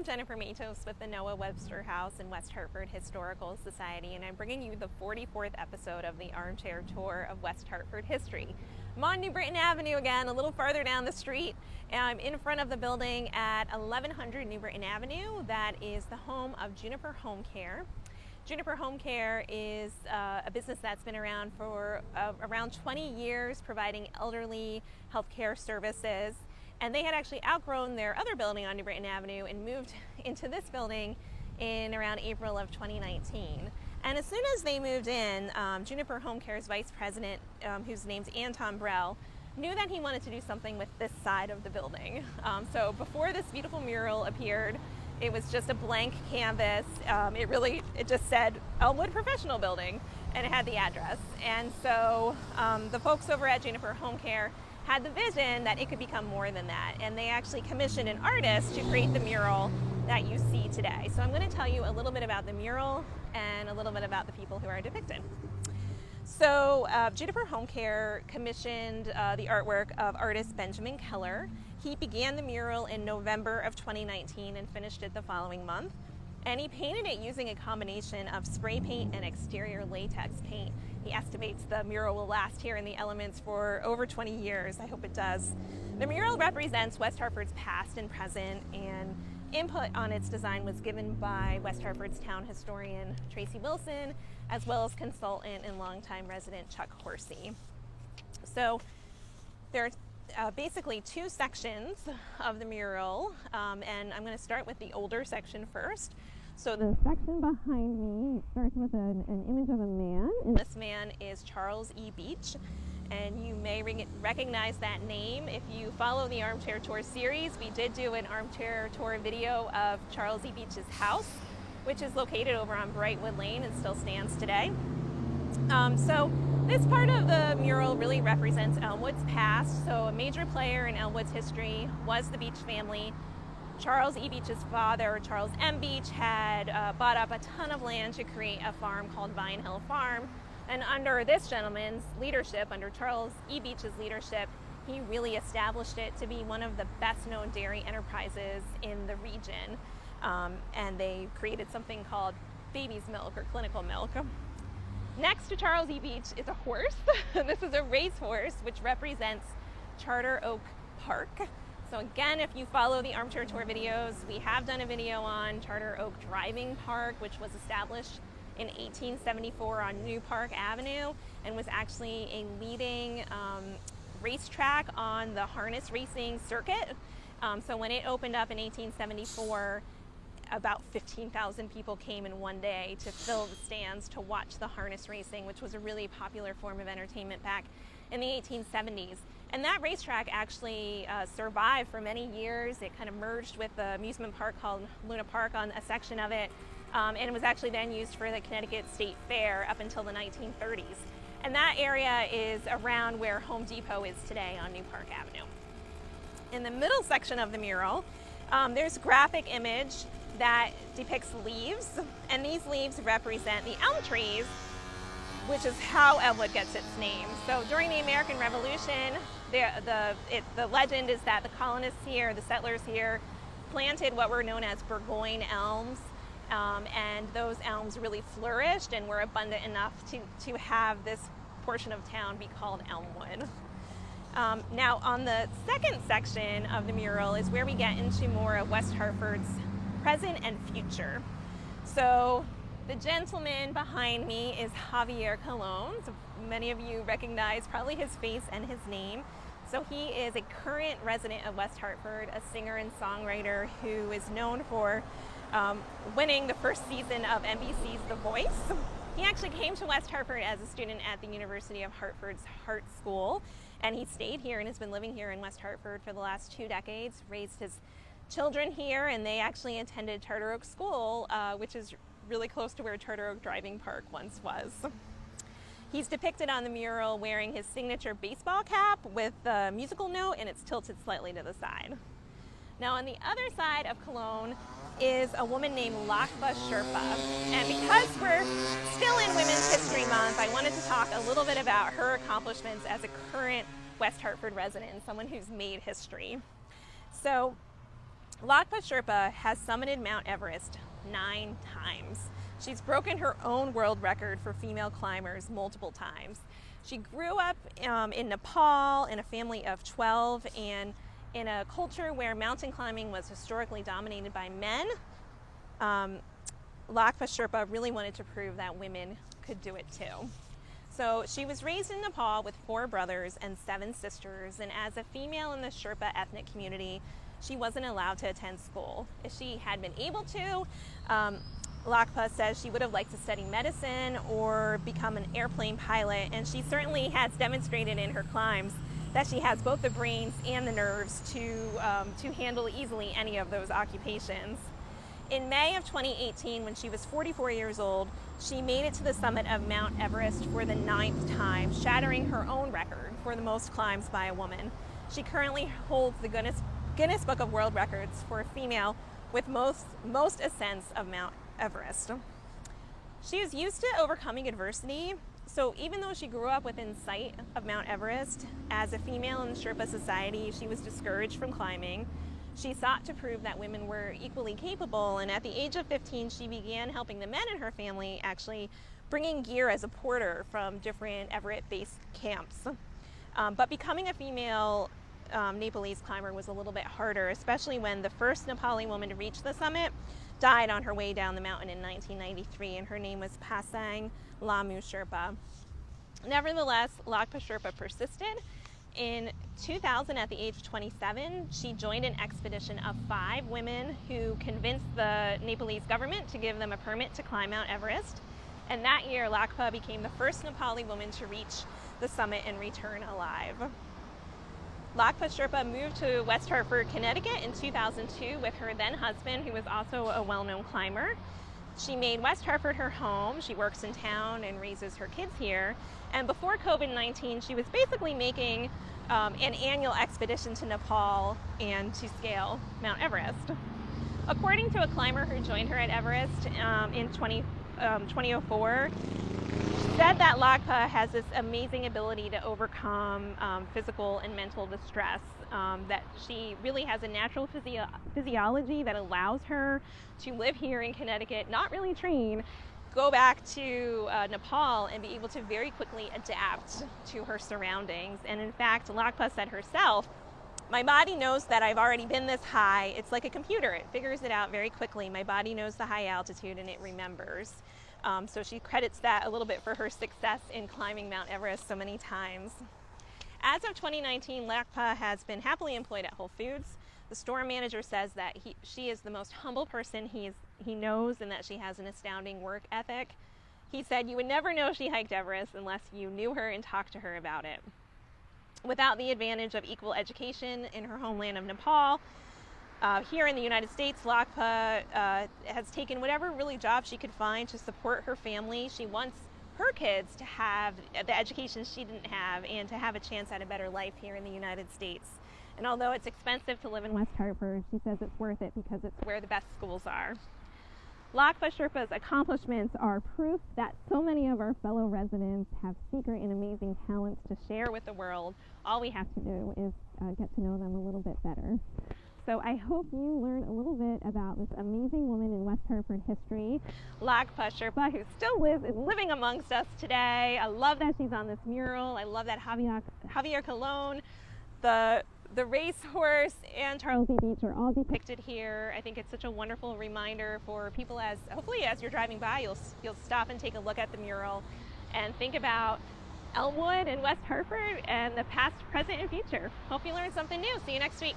I'm Jennifer Matos with the Noah Webster House in West Hartford Historical Society, and I'm bringing you the 44th episode of the Armchair Tour of West Hartford history. I'm on New Britain Avenue again, a little farther down the street, and I'm in front of the building at 1100 New Britain Avenue. That is the home of Juniper Homecare. Juniper Homecare is a business that's been around for around 20 years, providing elderly health care services. And they had actually outgrown their other building on New Britain Avenue and moved into this building in around April of 2019. And as soon as they moved in, Juniper Homecare's vice president, whose name's Anton Mural, knew that he wanted to do something with this side of the building. So before this beautiful mural appeared, it was just a blank canvas. It just said Elmwood Professional Building, and it had the address. And so the folks over at Juniper Homecare had the vision that it could become more than that, and they actually commissioned an artist to create the mural that you see today. So I'm going to tell you a little bit about the mural and a little bit about the people who are depicted. So Juniper Homecare commissioned the artwork of artist Benjamin Keller. He began the mural in November of 2019 and finished it the following month. And he painted it using a combination of spray paint and exterior latex paint. He estimates the mural will last here in the elements for over 20 years. I hope it does. The mural represents West Hartford's past and present, and input on its design was given by West Hartford's town historian Tracy Wilson, as well as consultant and longtime resident Chuck Horsey. So there are basically two sections of the mural, and I'm going to start with the older section first. So the section behind me starts with an image of a man, and this man is Charles E. Beach, and you may recognize that name if you follow the Armchair Tour series. We did do an Armchair Tour video of Charles E. Beach's house, which is located over on Brightwood Lane and still stands today. So this part of the mural really represents Elmwood's past. So a major player in Elmwood's history was the Beach family. Charles E. Beach's father, Charles M. Beach, had bought up a ton of land to create a farm called Vine Hill Farm. And under this gentleman's leadership, under Charles E. Beach's leadership, he really established it to be one of the best known dairy enterprises in the region. And they created something called baby's milk or clinical milk. Next to Charles E. Beach is a horse. This is a racehorse, which represents Charter Oak Park. So again, if you follow the Armchair Tour videos, we have done a video on Charter Oak Driving Park, which was established in 1874 on New Park Avenue and was actually a leading racetrack on the harness racing circuit. So when it opened up in 1874, about 15,000 people came in one day to fill the stands to watch the harness racing, which was a really popular form of entertainment back in the 1870s. And that racetrack actually survived for many years. It kind of merged with the amusement park called Luna Park on a section of it. And it was actually then used for the Connecticut State Fair up until the 1930s. And that area is around where Home Depot is today on New Park Avenue. In the middle section of the mural, there's a graphic image that depicts leaves, and these leaves represent the elm trees, which is how Elmwood gets its name. So during the American Revolution, the legend is that the colonists here, the settlers here, planted what were known as Burgoyne elms, and those elms really flourished and were abundant enough to have this portion of town be called Elmwood. Now on the second section of the mural is where we get into more of West Hartford's present and future. So the gentleman behind me is Javier Colon. So many of you recognize probably his face and his name. So he is a current resident of West Hartford, a singer and songwriter who is known for winning the first season of NBC's The Voice. He actually came to West Hartford as a student at the University of Hartford's Hart School, and he stayed here and has been living here in West Hartford for the last 2 decades, raised his children here, and they actually attended Charter Oak School, which is really close to where Charter Oak Driving Park once was. He's depicted on the mural wearing his signature baseball cap with the musical note, and it's tilted slightly to the side. Now on the other side of Colon is a woman named Lhakpa Sherpa. And because we're still in Women's History Month, I wanted to talk a little bit about her accomplishments as a current West Hartford resident, someone who's made history. So Lhakpa Sherpa has summited Mount Everest 9 times. She's broken her own world record for female climbers multiple times. She grew up in Nepal in a family of 12 and in a culture where mountain climbing was historically dominated by men. Lhakpa Sherpa really wanted to prove that women could do it too. So she was raised in Nepal with 4 brothers and 7 sisters, and as a female in the Sherpa ethnic community, she wasn't allowed to attend school. If she had been able to, Lhakpa says she would have liked to study medicine or become an airplane pilot, and she certainly has demonstrated in her climbs that she has both the brains and the nerves to handle easily any of those occupations. In May of 2018, when she was 44 years old, she made it to the summit of Mount Everest for the 9th time, shattering her own record for the most climbs by a woman. She currently holds the Guinness Book of World Records for a female with most ascents of Mount Everest. She is used to overcoming adversity, so even though she grew up within sight of Mount Everest, as a female in the Sherpa society, she was discouraged from climbing. She sought to prove that women were equally capable, and at the age of 15, she began helping the men in her family, actually bringing gear as a porter from different Everest-based camps. But becoming a female Nepalese climber was a little bit harder, especially when the first Nepali woman to reach the summit died on her way down the mountain in 1993, and her name was Pasang Lamu Sherpa. Nevertheless, Lhakpa Sherpa persisted. In 2000, at the age of 27, she joined an expedition of 5 women who convinced the Nepalese government to give them a permit to climb Mount Everest. And that year, Lhakpa became the first Nepali woman to reach the summit and return alive. Lhakpa Sherpa moved to West Hartford, Connecticut in 2002 with her then husband, who was also a well-known climber. She made West Hartford her home. She works in town and raises her kids here. And before COVID-19, she was basically making an annual expedition to Nepal and to scale Mount Everest. According to a climber who joined her at Everest in 2004, said that Lhakpa has this amazing ability to overcome physical and mental distress, that she really has a natural physiology that allows her to live here in Connecticut, not really train, go back to Nepal and be able to very quickly adapt to her surroundings. And in fact, Lhakpa said herself, "My body knows that I've already been this high. It's like a computer. It figures it out very quickly. My body knows the high altitude and it remembers." So she credits that a little bit for her success in climbing Mount Everest so many times. As of 2019, Lhakpa has been happily employed at Whole Foods. The store manager says that she is the most humble person he knows, and that she has an astounding work ethic. He said, "You would never know she hiked Everest unless you knew her and talked to her about it." Without the advantage of equal education in her homeland of Nepal, here in the United States, Lhakpa has taken whatever really job she could find to support her family. She wants her kids to have the education she didn't have and to have a chance at a better life here in the United States. And although it's expensive to live in West Hartford, she says it's worth it because it's where the best schools are. Lhakpa Sherpa's accomplishments are proof that so many of our fellow residents have secret and amazing talents to share with the world. All we have to do is get to know them a little bit better. So I hope you learned a little bit about this amazing woman in West Hartford history, Lhakpa Sherpa, who still is living amongst us today. I love that she's on this mural. I love that Javier Colon, the racehorse, and Charles E. Beach are all depicted here. I think it's such a wonderful reminder for people, as hopefully as you're driving by, you'll stop and take a look at the mural and think about Elmwood and West Hartford and the past, present, and future. Hope you learned something new. See you next week.